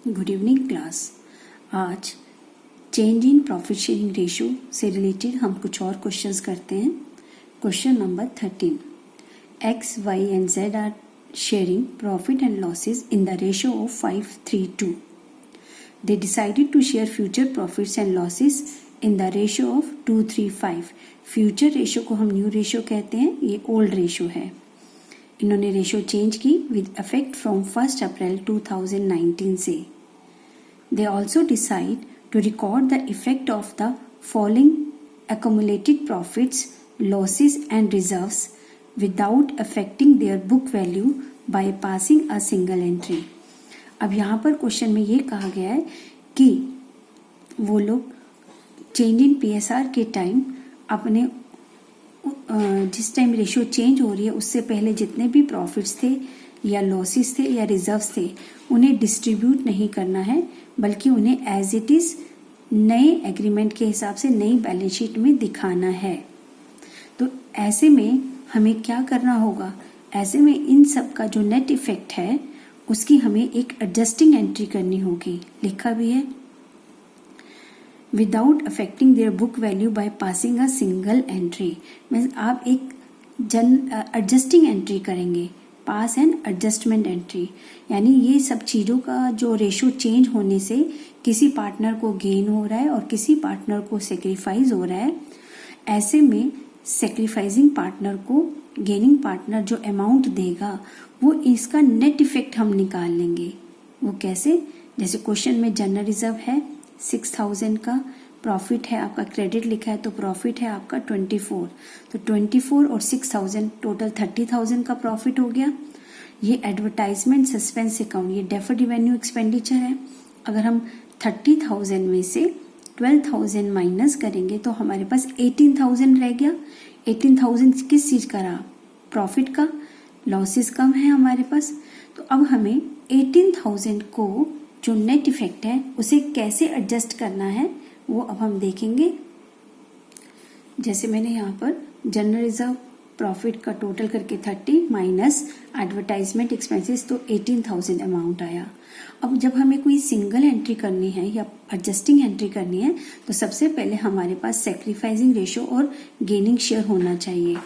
Good evening class. आज change in profit sharing ratio से related हम कुछ और क्वेश्चंस करते हैं। Question number 13, X Y and Z are sharing profit and losses in the ratio of 5:3:2. They decided to share future profits and losses in the ratio of 2:3:5. Future ratio को हम new ratio कहते हैं, ये old ratio है। इन्होंने ratio change की with effect from 1 April 2019 से। They also decide to record the effect of the following accumulated profits, losses and reserves without affecting their book value by passing a single entry. अब यहाँ पर question में ये कहा गया है कि वो लोग चेंज इन PSR के टाइम अपने जिस टाइम रेशियो चेंज हो रही है उससे पहले जितने भी प्रॉफिट्स थे या लॉसेस थे या रिजर्व्स थे उन्हें डिस्ट्रीब्यूट नहीं करना है, बल्कि उन्हें एज इट इज नए एग्रीमेंट के हिसाब से नई बैलेंस शीट में दिखाना है। तो ऐसे में हमें क्या करना होगा, ऐसे में इन सब का जो नेट इफेक्ट है उसकी हमें एक एडजस्टिंग एंट्री करनी होगी। लिखा भी है without affecting their book value by passing a single entry. Means आप एक एडजस्टिंग एंट्री करेंगे, पास एंड एडजस्टमेंट एंट्री, यानी ये सब चीज़ों का जो रेशियो चेंज होने से किसी पार्टनर को गेन हो रहा है और किसी पार्टनर को सेक्रीफाइस हो रहा है। ऐसे में सेक्रीफाइसिंग पार्टनर को गेनिंग पार्टनर जो अमाउंट देगा वो इसका नेट इफेक्ट हम निकाल लेंगे। वो कैसे, जैसे क्वेश्चन में जनरल रिजर्व है 6,000 का, प्रॉफिट है आपका, क्रेडिट लिखा है तो प्रॉफिट है आपका 24, तो 24 और 6,000 टोटल 30,000 का प्रॉफिट हो गया। ये एडवर्टाइजमेंट सस्पेंस अकाउंट, ये डेफर्ड रेवेन्यू एक्सपेंडिचर है। अगर हम 30,000 में से 12,000 माइनस करेंगे तो हमारे पास 18,000 रह गया। 18,000 किस चीज का रहा, प्रॉफिट का, लॉसेस कम है हमारे पास। तो अब हमें 18,000 को जो नेट इफेक्ट है उसे कैसे एडजस्ट करना है वो अब हम देखेंगे। जैसे मैंने यहाँ पर जनरल रिजर्व प्रॉफिट का टोटल करके 30 माइनस एडवर्टाइजमेंट एक्सपेंसेस तो 18,000 अमाउंट आया। अब जब हमें कोई सिंगल एंट्री करनी है या एडजस्टिंग एंट्री करनी है तो सबसे पहले हमारे पास सेक्रीफाइसिंग रेशियो और गेनिंग शेयर होना चाहिए।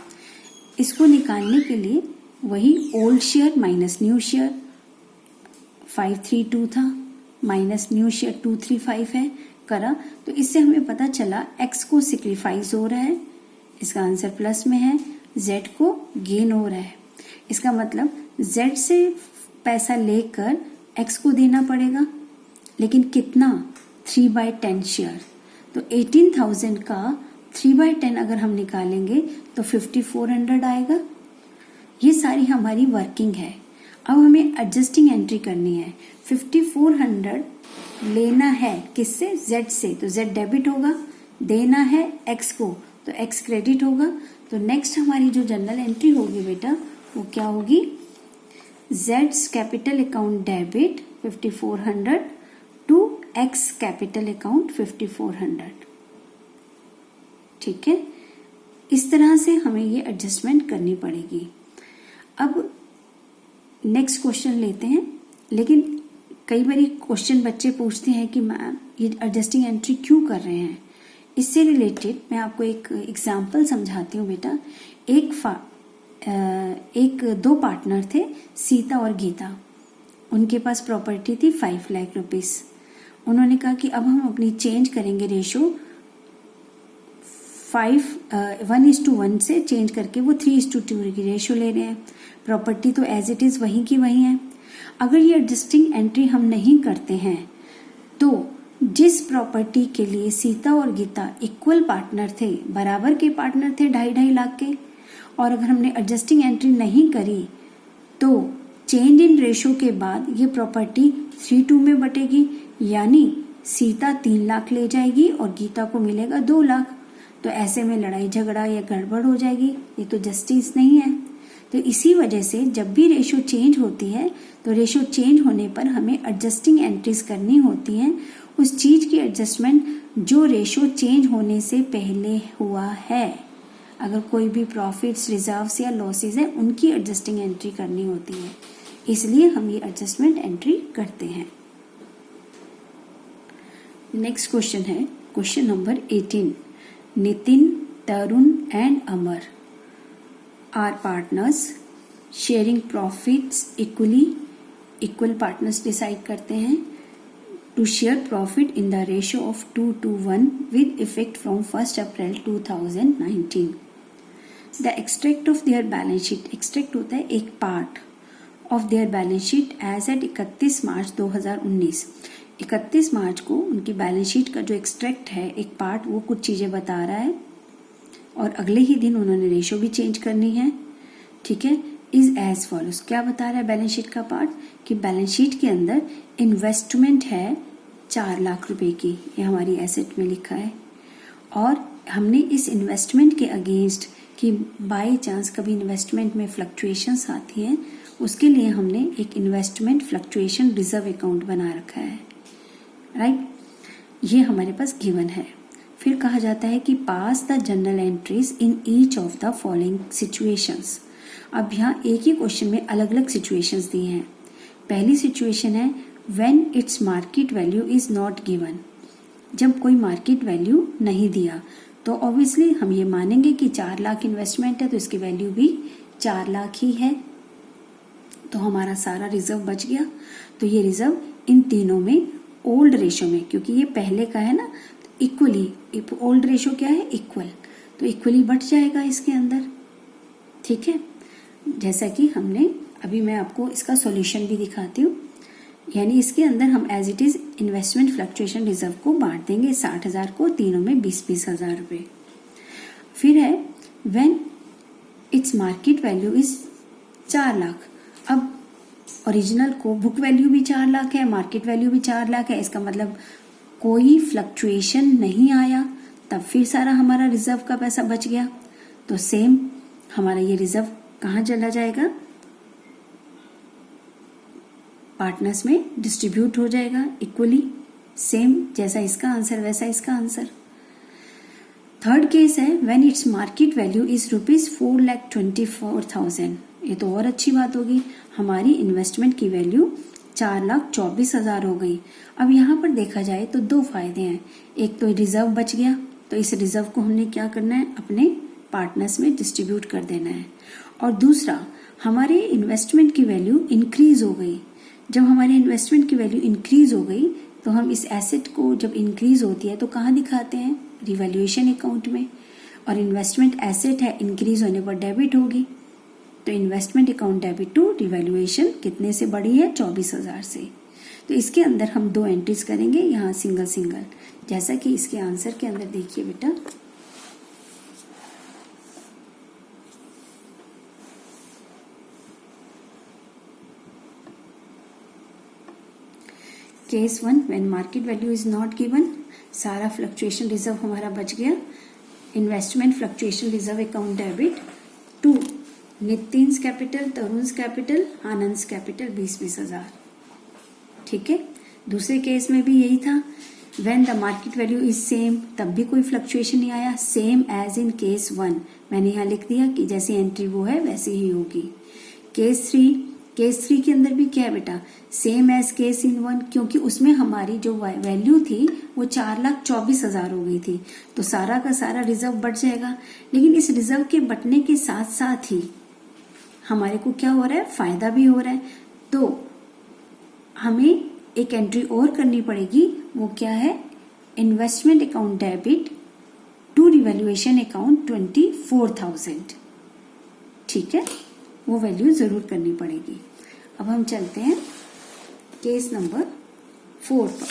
इसको निकालने के लिए वही old share minus new share 532 था, माइनस न्यू शेयर 235 है करा, तो इससे हमें पता चला x को सेक्रीफाइस हो रहा है, इसका आंसर प्लस में है, z को गेन हो रहा है। इसका मतलब z से पैसा लेकर x को देना पड़ेगा, लेकिन कितना, 3/10 शेयर। तो 18,000 का 3/10 अगर हम निकालेंगे तो 5,400 आएगा। ये सारी हमारी वर्किंग है। अब हमें एडजस्टिंग एंट्री करनी है। 5,400 लेना है किससे, z से, तो z डेबिट होगा, देना है x को तो x क्रेडिट होगा। तो नेक्स्ट हमारी जो जनरल एंट्री होगी बेटा वो क्या होगी, z capital account debit 5,400 to x capital account 5,400। ठीक है, इस तरह से हमें ये एडजस्टमेंट करनी पड़ेगी। अब नेक्स्ट क्वेश्चन लेते हैं, लेकिन कई बार क्वेश्चन बच्चे पूछते हैं कि मैम ये एडजस्टिंग एंट्री क्यों कर रहे हैं। इससे रिलेटेड मैं आपको एक एग्जांपल समझाती हूँ बेटा। दो पार्टनर थे, सीता और गीता। उनके पास प्रॉपर्टी थी 5 लाख रुपीस। उन्होंने कहा कि अब हम अपनी चेंज करेंगे रेशो 1:1 से चेंज करके वो 3:2 की रेशियो ले रहे हैं। प्रॉपर्टी तो एज इट इज वहीं की वहीं है। अगर ये एडजस्टिंग एंट्री हम नहीं करते हैं तो जिस प्रॉपर्टी के लिए सीता और गीता इक्वल पार्टनर थे, बराबर के पार्टनर थे 2.5 लाख के, और अगर हमने एडजस्टिंग एंट्री नहीं करी तो चेंज इन रेशियो के बाद ये प्रॉपर्टी 3:2 में बटेगी, यानी सीता 3 लाख ले जाएगी और गीता को मिलेगा 2 लाख। तो ऐसे में लड़ाई झगड़ा या गड़बड़ हो जाएगी, ये तो जस्टिस नहीं है। तो इसी वजह से जब भी रेशियो चेंज होती है तो रेशियो चेंज होने पर हमें एडजस्टिंग एंट्रीज करनी होती हैं, उस चीज की एडजस्टमेंट जो रेशियो चेंज होने से पहले हुआ है। अगर कोई भी प्रॉफिट्स, रिजर्व्स या लॉसेज है उनकी एडजस्टिंग एंट्री करनी होती है, इसलिए हम ये एडजस्टमेंट एंट्री करते हैं। नेक्स्ट क्वेश्चन है question number 18। Nitin, Tarun and Amar are partners sharing profits equally. Equal partners decide करते हैं to share profit in the ratio of 2:1 with effect from 1 April 2019। The extract of their balance sheet, extract होता है एक part of their balance sheet as at 31 March 2019। 31 मार्च को उनकी balance sheet का जो एक्सट्रैक्ट है एक पार्ट, वो कुछ चीजें बता रहा है और अगले ही दिन उन्होंने रेशो भी चेंज करनी है। ठीक है, इज एज फॉलोज। क्या बता रहा है बैलेंस शीट का पार्ट कि बैलेंस शीट के अंदर इन्वेस्टमेंट है 4 लाख रुपए की, ये हमारी एसेट में लिखा है, और हमने इस इन्वेस्टमेंट के अगेंस्ट कि बाय चांस कभी इन्वेस्टमेंट में फ्लक्चुएशंस आती हैं, उसके लिए हमने एक इन्वेस्टमेंट फ्लक्चुएशन रिजर्व अकाउंट बना रखा है। राइट, ये हमारे पास गिवन है। फिर कहा जाता है कि pass the general entries in each of the following situations. अब यहाँ एक ही क्वेश्चन में अलग अलग सिचुएशंस दी हैं। पहली सिचुएशन है when its market value is not given. जब कोई मार्केट वैल्यू नहीं दिया तो ऑब्वियसली हम ये मानेंगे कि 4 लाख इन्वेस्टमेंट है तो इसकी वैल्यू भी 4 लाख ही है, तो हमारा सारा रिजर्व बच गया। तो ये रिजर्व इन तीनों में ओल्ड रेशो में, क्योंकि ये पहले का है ना, इक्वली ओल्ड रेशो क्या है, इक्वल, तो इक्वली बट जाएगा इसके अंदर। ठीक है, जैसा कि हमने अभी, मैं आपको इसका सॉल्यूशन भी दिखाती हूँ। यानी इसके अंदर हम as it is investment fluctuation reserve को बांट देंगे 60,000 को, तीनों में 20-20 हजार रुपये। फिर है when its market value is 4 lakh. अब ओरिजिनल को बुक वैल्यू भी 4 लाख है, मार्केट वैल्यू भी 4 लाख है, इसका मतलब कोई फ्लक्चुएशन नहीं आया, तब फिर सारा हमारा रिजर्व का पैसा बच गया। तो सेम हमारा ये रिजर्व कहाँ चला जाएगा, पार्टनर्स में डिस्ट्रीब्यूट हो जाएगा इक्वली। सेम जैसा इसका आंसर वैसा इसका आंसर। थर्ड केस है when its market value is ₹4,24,000। ये तो और अच्छी बात होगी, हमारी इन्वेस्टमेंट की वैल्यू 4,24,000 हो गई। अब यहाँ पर देखा जाए तो 2 फायदे हैं। एक तो रिजर्व बच गया, तो इस रिजर्व को हमने क्या करना है, अपने पार्टनर्स में डिस्ट्रीब्यूट कर देना है। और दूसरा, हमारे इन्वेस्टमेंट की वैल्यू इंक्रीज हो गई। जब हमारे इन्वेस्टमेंट की वैल्यू इंक्रीज हो गई तो हम इस एसेट को जब इंक्रीज होती है तो कहाँ दिखाते हैं, रिवैल्यूएशन अकाउंट में। और इन्वेस्टमेंट एसेट है, इंक्रीज होने पर डेबिट होगी, तो investment account debit to revaluation कितने से बढ़ी है, 24,000 से। तो इसके अंदर हम 2 एंट्रीज करेंगे यहाँ सिंगल सिंगल, जैसा कि इसके आंसर के अंदर देखिए बेटा। Case 1 when market value is not given, सारा फ्लक्चुएशन रिजर्व हमारा बच गया। Investment fluctuation reserve account debit to Nitin's capital, Tarun's capital, Anand's capital 20-20 हजार। ठीक है, दूसरे केस में भी यही था, when the market value is same, तब भी कोई फ्लक्चुएशन नहीं आया, सेम एज इन केस 1। मैंने यहाँ लिख दिया कि जैसी एंट्री वो है वैसी ही होगी। केस 3 के अंदर भी क्या है बेटा, सेम एज केस इन 1, क्योंकि उसमें हमारी जो वैल्यू थी वो 4,24,000 हो गई थी, तो सारा का सारा रिजर्व बढ़ जाएगा। लेकिन इस रिजर्व के बढ़ने के साथ साथ ही हमारे को क्या हो रहा है, फायदा भी हो रहा है। तो हमें एक एंट्री और करनी पड़ेगी, वो क्या है, investment account debit to revaluation account 24,000। ठीक है, वो वैल्यू जरूर करनी पड़ेगी। अब हम चलते हैं केस नंबर 4 पर।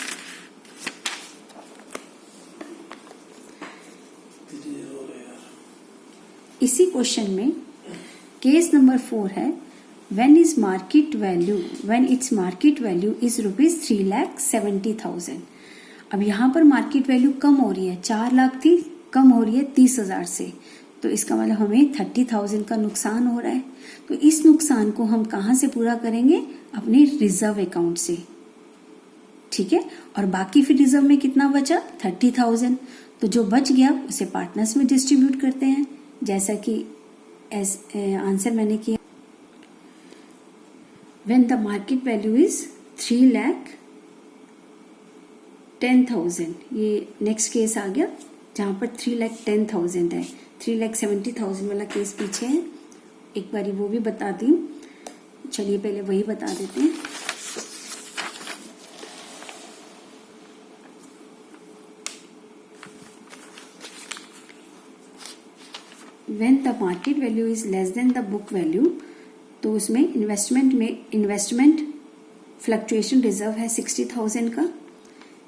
इसी क्वेश्चन में केस नंबर 4 है when its market value is ₹3,70,000। अब यहाँ पर मार्केट वैल्यू कम हो रही है, 4 लाख थी, कम हो रही है 30,000 से, तो इसका मतलब हमें 30,000 का नुकसान हो रहा है। तो इस नुकसान को हम कहाँ से पूरा करेंगे, अपने रिजर्व अकाउंट से। ठीक है, और बाकी फिर रिजर्व में कितना बचा, 30,000। तो जो बच गया उसे पार्टनर्स में डिस्ट्रीब्यूट करते हैं, जैसा कि आंसर मैंने किया। When the market value is 3 lakh 10,000, ये नेक्स्ट केस आ गया जहाँ पर 3,10,000 है। 3,70,000 वाला केस पीछे है, एक बारी वो भी बताती हूँ। चलिए पहले वही बता देते हैं। When the market value is less than the book value, तो उसमें इन्वेस्टमेंट फ्लक्चुएशन रिजर्व है 60,000 का,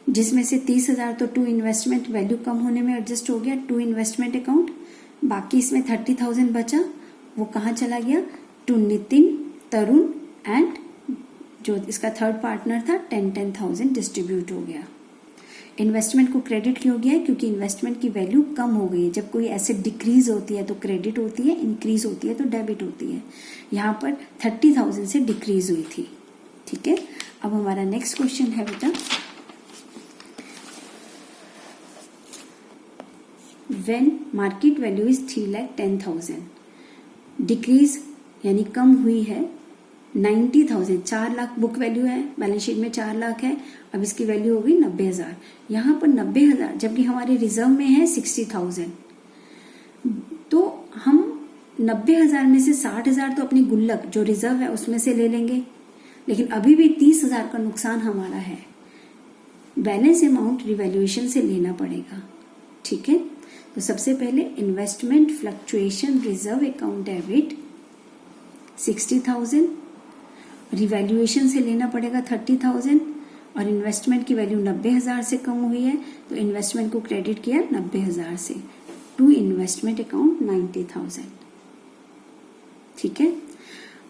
जिसमें से 30,000 तो टू इन्वेस्टमेंट वैल्यू कम होने में एडजस्ट हो गया, टू इन्वेस्टमेंट अकाउंट। बाकी इसमें 30,000 बचा, वो कहाँ चला गया? टू नितिन, तरुण एंड जो इसका थर्ड पार्टनर था 10,000 डिस्ट्रीब्यूट हो गया। इन्वेस्टमेंट को क्रेडिट क्यों गया है? क्योंकि इन्वेस्टमेंट की वैल्यू कम हो गई है। जब कोई एसेट डिक्रीज होती है तो क्रेडिट होती है, इंक्रीज होती है तो डेबिट होती है। यहाँ पर 30,000 से डिक्रीज हुई थी। ठीक है, अब हमारा नेक्स्ट क्वेश्चन है बेटा, when market value is 3,10,000, decrease यानी कम हुई है 90,000, 4 लाख बुक वैल्यू है, बैलेंस शीट में 4 लाख है, अब इसकी वैल्यू हो गई 90,000। यहाँ पर 90,000 जबकि हमारे रिजर्व में है 60,000, तो हम 90,000 में से 60,000 तो अपनी गुल्लक जो रिजर्व है उसमें से ले लेंगे, लेकिन अभी भी 30,000 का नुकसान हमारा है। बैलेंस अमाउंट रिवैल्यूएशन से लेना पड़ेगा। ठीक है, तो सबसे पहले investment fluctuation reserve account debit 60,000, revaluation से लेना पड़ेगा 30,000, और इन्वेस्टमेंट की वैल्यू 90,000 से कम हुई है तो इन्वेस्टमेंट को क्रेडिट किया 90,000 से, टू इन्वेस्टमेंट अकाउंट 90,000। ठीक है,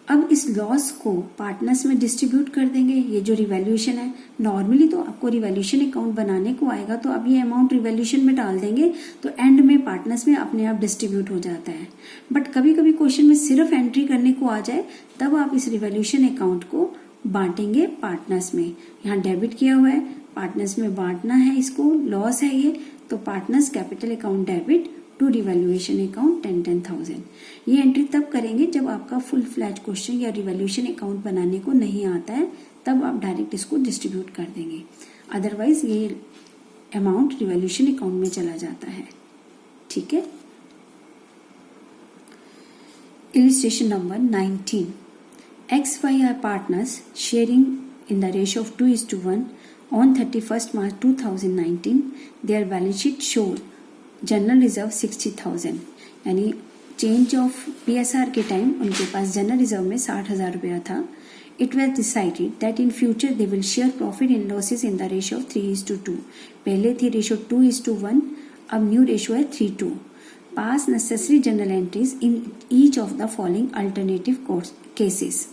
अब इस लॉस को पार्टनर्स में डिस्ट्रीब्यूट कर देंगे। ये जो रिवैल्यूएशन है, नॉर्मली तो आपको रिवैल्यूएशन अकाउंट बनाने को आएगा तो आप ये अमाउंट रिवैल्यूएशन में डाल देंगे तो एंड में पार्टनर्स में अपने आप डिस्ट्रीब्यूट हो जाता है। बट कभी कभी क्वेश्चन में सिर्फ एंट्री करने को आ जाए तब आप इस रिवैल्यूएशन अकाउंट को बांटेंगे पार्टनर्स में। यहाँ डेबिट किया हुआ है, पार्टनर्स में बांटना है इसको, लॉस है ये, तो partners capital account debit to revaluation account 10,000। ये एंट्री तब करेंगे जब आपका फुल फ्लैज क्वेश्चन या रिवैल्यूएशन अकाउंट बनाने को नहीं आता है, तब आप डायरेक्ट इसको डिस्ट्रीब्यूट कर देंगे, अदरवाइज ये अमाउंट रिवैल्यूएशन अकाउंट में चला जाता है। ठीक है, illustration number 19, XY are partners sharing in the ratio of 2:1 on 31st March 2019. Their balance sheet showed general reserve 60,000, यानी चेंज ऑफ PSR के टाइम उनके पास जनरल रिजर्व में 60,000 रुपया था। It was decided that in future they will share profit in losses in the ratio of 3:2। पहले थी ratio 2:1, अब new ratio है 3:2। Pass necessary journal entries in each of the following alternative cases.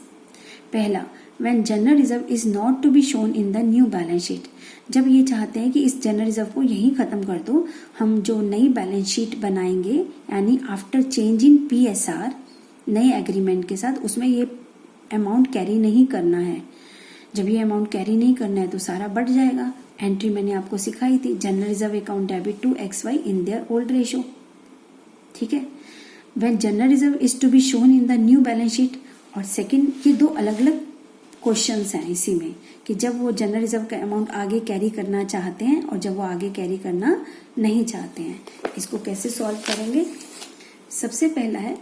पहला, when general reserve is not to be shown in the new balance sheet, जब ये चाहते हैं कि इस जनरल रिजर्व को यहीं खत्म कर दो, हम जो नई बैलेंस शीट बनाएंगे यानी आफ्टर चेंज इन PSR नए एग्रीमेंट के साथ, उसमें ये अमाउंट कैरी नहीं करना है। जब ये अमाउंट कैरी नहीं करना है तो सारा बढ़ जाएगा। एंट्री मैंने आपको सिखाई थी, general reserve account debit to XY in their old ratio. ठीक है, when general reserve is to be shown in the new balance sheet, और सेकंड, ये दो अलग अलग क्वेश्चंस हैं इसी में कि जब वो जनरल रिजर्व का अमाउंट आगे कैरी करना चाहते हैं और जब वो आगे कैरी करना नहीं चाहते हैं। इसको कैसे सॉल्व करेंगे? सबसे पहला है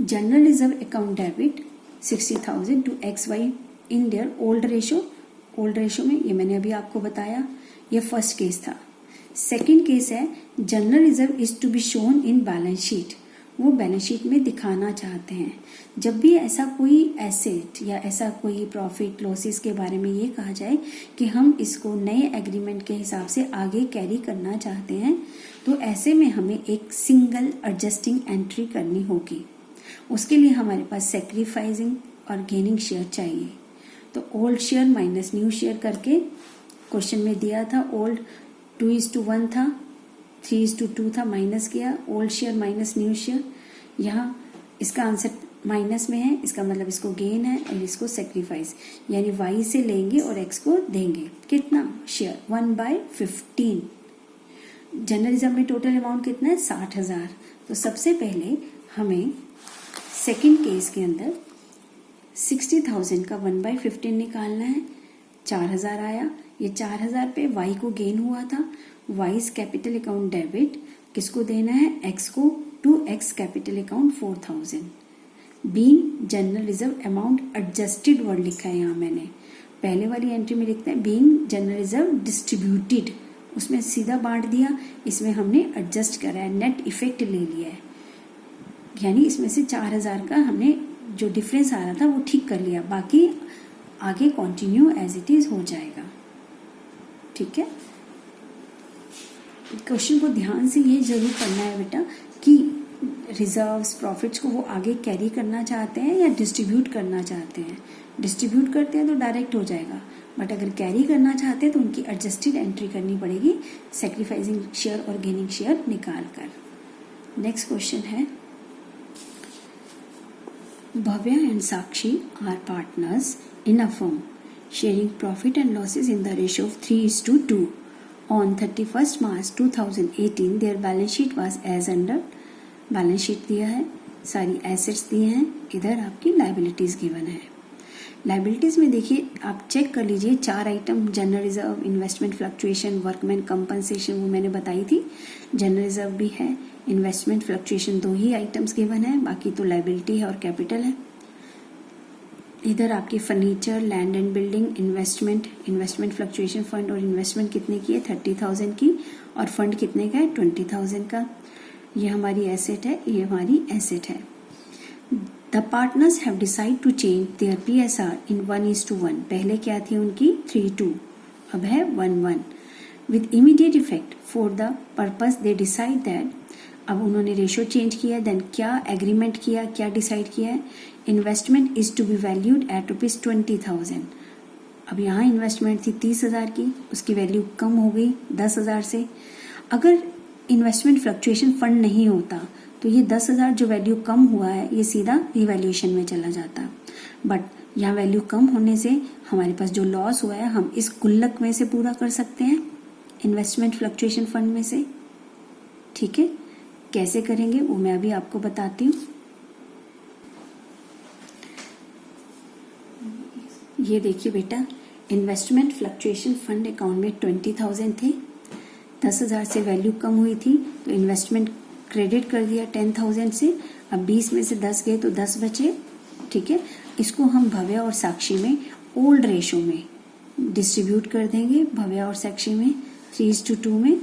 general reserve account debit 60,000 to XY in their old ratio. Old ratio में ये मैंने अभी आपको बताया, ये फर्स्ट केस था। सेकेंड केस है general reserve is to be shown in balance sheet, वो बैलेंस शीट में दिखाना चाहते हैं। जब भी ऐसा कोई एसेट या ऐसा कोई प्रॉफिट लॉसेस के बारे में ये कहा जाए कि हम इसको नए एग्रीमेंट के हिसाब से आगे कैरी करना चाहते हैं, तो ऐसे में हमें एक सिंगल एडजस्टिंग एंट्री करनी होगी। उसके लिए हमारे पास सेक्रीफाइसिंग और गेनिंग शेयर चाहिए। तो old share minus new share करके क्वेश्चन में दिया था, ओल्ड 2:1 था, 3:2 था, माइनस किया, old share minus new share. यहाँ इसका आंसर माइनस में है, इसका मतलब इसको गेन है और इसको सेक्रीफाइस, यानी Y से लेंगे और X को देंगे। कितना शेयर? 1/15। जनरल रिजर्व में टोटल अमाउंट कितना है? 60,000। तो सबसे पहले हमें सेकंड केस के अंदर 60,000 का 1/15 निकालना है, 4,000 आया। ये 4,000 पे y को गेन हुआ था, y is capital account debit, किसको देना है, x को, to x capital account 4,000। Being general reserve amount adjusted word लिखा है यहाँ मैंने, पहले वाली एंट्री में लिखते हैं बीइंग जनरल रिजर्व डिस्ट्रीब्यूटेड, उसमें सीधा बांट दिया, इसमें हमने एडजस्ट करा है, नेट इफेक्ट ले लिया है, यानी इसमें से 4,000 का हमने जो डिफरेंस आ रहा था वो ठीक कर लिया, बाकी आगे कंटिन्यू एज इट इज हो जाएगा। ठीक है, क्वेश्चन को ध्यान से ये जरूर पढ़ना है बेटा कि रिजर्व्स प्रॉफिट्स को वो आगे कैरी करना चाहते हैं या डिस्ट्रीब्यूट करना चाहते हैं। डिस्ट्रीब्यूट करते हैं तो डायरेक्ट हो जाएगा, बट अगर कैरी करना चाहते हैं तो उनकी एडजस्टेड एंट्री करनी पड़ेगी, सेक्रीफाइसिंग शेयर और गेनिंग शेयर निकाल कर। नेक्स्ट क्वेश्चन है, Bhavya and Sakshi are partners in a firm, sharing profit and losses in the ratio of 3:2. On 31st March 2018, their balance sheet was as under. Balance sheet दिया है, सारी assets दिए हैं, इधर आपकी लाइबिलिटीज गिवन है। Liabilities में देखिए आप चेक कर लीजिए, 4 item, general reserve, investment fluctuation, workman compensation, वो मैंने बताई थी, जनरल रिजर्व भी है, इन्वेस्टमेंट फ्लक्चुएशन 2 ही आइटम्स गिवन है, बाकी तो लाइबिलिटी है और कैपिटल है। इधर आपकी furniture, land and building, investment fluctuation fund और इन्वेस्टमेंट कितने की है, 30,000 की, और फंड कितने का है, 20,000 का। ये हमारी एसेट है, ये हमारी एसेट है। The partners have decide to change their PSR in 1:1। पहले क्या थी उनकी 3:2, अब है 1:1 with immediate effect for the purpose they decide that. अब उन्होंने रेशियो चेंज किया, देन क्या एग्रीमेंट किया, क्या डिसाइड किया है, investment is to be valued at ₹20,000। अब यहाँ इन्वेस्टमेंट थी 30,000 की, उसकी वैल्यू कम हो गई 10,000 से। अगर इन्वेस्टमेंट फ्लक्चुएशन फंड नहीं होता तो ये 10,000 जो वैल्यू कम हुआ है ये सीधा रिवैल्यूएशन में चला जाता, बट यहाँ वैल्यू कम होने से हमारे पास जो लॉस हुआ है हम इस गुल्लक में से पूरा कर सकते हैं, इन्वेस्टमेंट फ्लक्चुएशन फंड में से। ठीक है, कैसे करेंगे वो मैं अभी आपको बताती हूँ। ये देखिए बेटा, इन्वेस्टमेंट फ्लक्चुएशन फंड अकाउंट में 20,000 थे, 10,000 से वैल्यू कम हुई थी तो इन्वेस्टमेंट क्रेडिट कर दिया 10,000 से। अब 20 में से 10 गए तो 10 बचे। ठीक है, इसको हम भव्या और साक्षी में ओल्ड रेशो में डिस्ट्रीब्यूट कर देंगे। भव्या और साक्षी में 3:2 में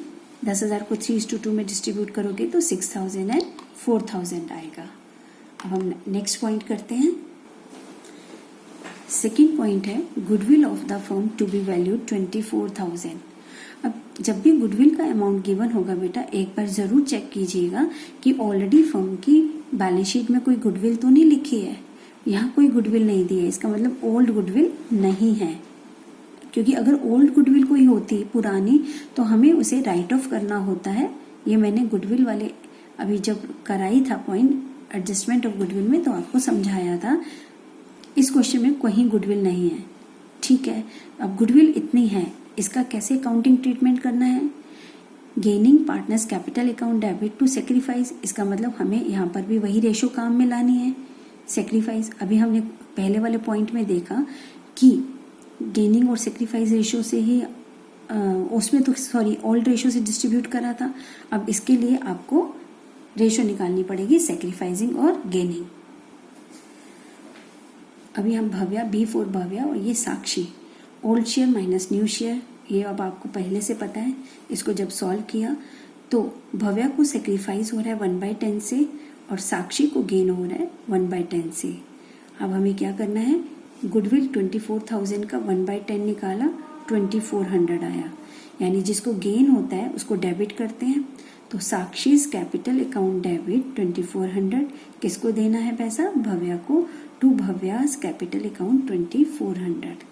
10,000 को 3:2 में डिस्ट्रीब्यूट करोगे तो 6,000 एंड 4,000 आएगा। अब हम नेक्स्ट पॉइंट करते हैं। सेकेंड पॉइंट है goodwill of the firm to be valued 24,000। अब जब भी गुडविल का अमाउंट गिवन होगा बेटा, एक बार जरूर चेक कीजिएगा कि ऑलरेडी फर्म की बैलेंस शीट में कोई गुडविल तो नहीं लिखी है। यहाँ कोई गुडविल नहीं दी है, इसका मतलब ओल्ड गुडविल नहीं है, क्योंकि अगर ओल्ड गुडविल कोई होती पुरानी तो हमें उसे राइट ऑफ करना होता है। ये मैंने गुडविल वाले अभी जब कराई था पॉइंट एडजस्टमेंट ऑफ गुडविल में तो आपको समझाया था। इस क्वेश्चन में कहीं गुडविल नहीं है। ठीक है, अब गुडविल इतनी है, इसका कैसे अकाउंटिंग ट्रीटमेंट करना है। Gaining partners capital account debit to sacrifice, इसका मतलब हमें यहाँ पर भी वही रेशो काम में लानी है, सेक्रीफाइस। अभी हमने पहले वाले पॉइंट में देखा कि गेनिंग और सेक्रीफाइस रेशो से ही उसमें तो ओल्ड रेशो से डिस्ट्रीब्यूट करा था। अब इसके लिए आपको रेशो निकालनी पड़ेगी सेक्रीफाइसिंग और गेनिंग। अभी हम भव्या, B फॉर भव्या और ये Sakshi, old share minus new share, ये अब आपको पहले से पता है। इसको जब सॉल्व किया तो भव्या को सेक्रीफाइस हो रहा है 1/10 से और साक्षी को गेन हो रहा है 1/10 से। अब हमें क्या करना है, गुडविल 24,000 का 1/10 निकाला, 2400 आया, यानी जिसको गेन होता है उसको डेबिट करते हैं। तो साक्षीज कैपिटल अकाउंट डेबिट 2400, किसको देना है पैसा, भव्या को, to Bhavya's capital account 2400।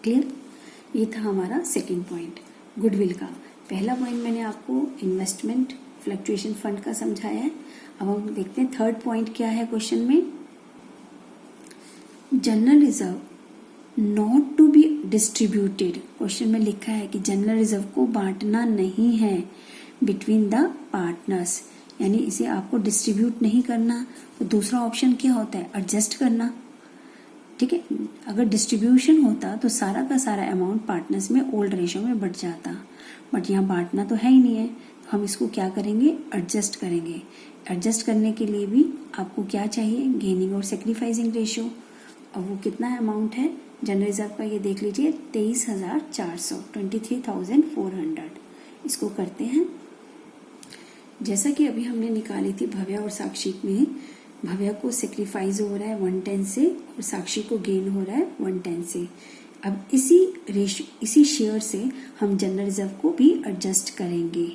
Clear, ये था हमारा सेकंड पॉइंट गुडविल का। पहला पॉइंट मैंने आपको इन्वेस्टमेंट फ्लक्चुएशन फंड का समझाया है। अब हम देखते हैं थर्ड पॉइंट क्या है क्वेश्चन में। General reserve not to be distributed, question में लिखा है कि जनरल रिजर्व को बांटना नहीं है बिटवीन द पार्टनर्स, यानी इसे आपको डिस्ट्रीब्यूट नहीं करना। तो दूसरा ऑप्शन क्या होता है, एडजस्ट करना। ठीक है। अगर डिस्ट्रीब्यूशन होता तो सारा का सारा अमाउंट पार्टनर्स में ओल्ड रेशो में बढ़ जाता, बट यहाँ बांटना तो है ही नहीं है, तो हम इसको क्या करेंगे, एडजस्ट करेंगे। एडजस्ट करने के लिए भी आपको क्या चाहिए, गेनिंग और सेक्रीफाइसिंग रेशो। अब वो कितना अमाउंट है जनरल रिजर्व का, ये देख लीजिए 23,400, 23,400। इसको करते हैं, जैसा कि अभी हमने निकाली थी भव्या और साक्षी में, भव्या को सेक्रीफाइस हो रहा है 110 से और साक्षी को गेन हो रहा है 110 से। अब इसी शेयर से हम जनरल रिजर्व को भी एडजस्ट करेंगे।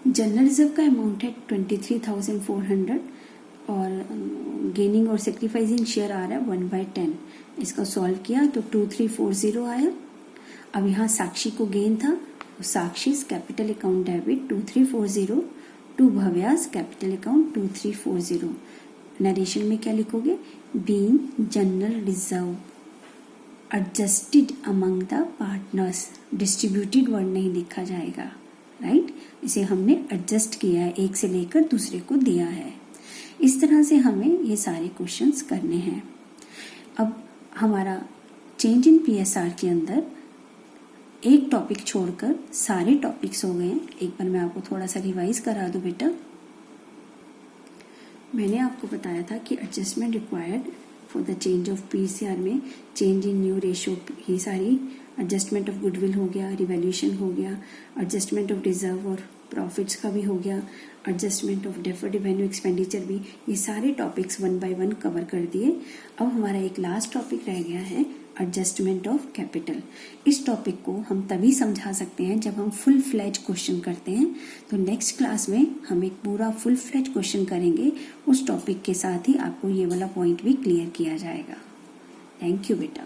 जनरल रिजर्व का अमाउंट है 23,400 और गेनिंग और सेक्रीफाइसिंग शेयर आ रहा है 1/10। इसका सॉल्व किया तो 2340 आया। अब यहाँ साक्षी को गेन था, तो Sakshi's capital account debit 2340 to Bhavya's capital account 2340। Narration में क्या लिखोगे, being general reserve adjusted among the partners, distributed word नहीं लिखा जाएगा, राइट। इसे हमने एडजस्ट किया है, एक से लेकर दूसरे को दिया है। इस तरह से हमें ये सारे क्वेश्चंस करने हैं। अब हमारा चेंज इन पीएसआर के अंदर एक टॉपिक छोड़कर सारे टॉपिक्स हो गए हैं। एक बार मैं आपको थोड़ा सा रिवाइज करा दूं बेटा। मैंने आपको बताया था कि adjustment required for the change of PCR में चेंज इन न्यू रेशियो, ये सारी एडजस्टमेंट ऑफ गुडविल हो गया, रिवैल्यूएशन हो गया, एडजस्टमेंट ऑफ रिजर्व और प्रॉफिट्स का भी हो गया, adjustment of deferred revenue expenditure भी, ये सारे टॉपिक्स 1 बाय 1 कवर कर दिए। अब हमारा एक लास्ट टॉपिक रह गया है एडजस्टमेंट ऑफ कैपिटल। इस टॉपिक को हम तभी समझा सकते हैं जब हम फुल फ्लैज क्वेश्चन करते हैं। तो नेक्स्ट क्लास में हम एक पूरा फुल फ्लैज क्वेश्चन करेंगे, उस टॉपिक के साथ ही आपको ये वाला पॉइंट भी क्लियर किया जाएगा। थैंक यू बेटा।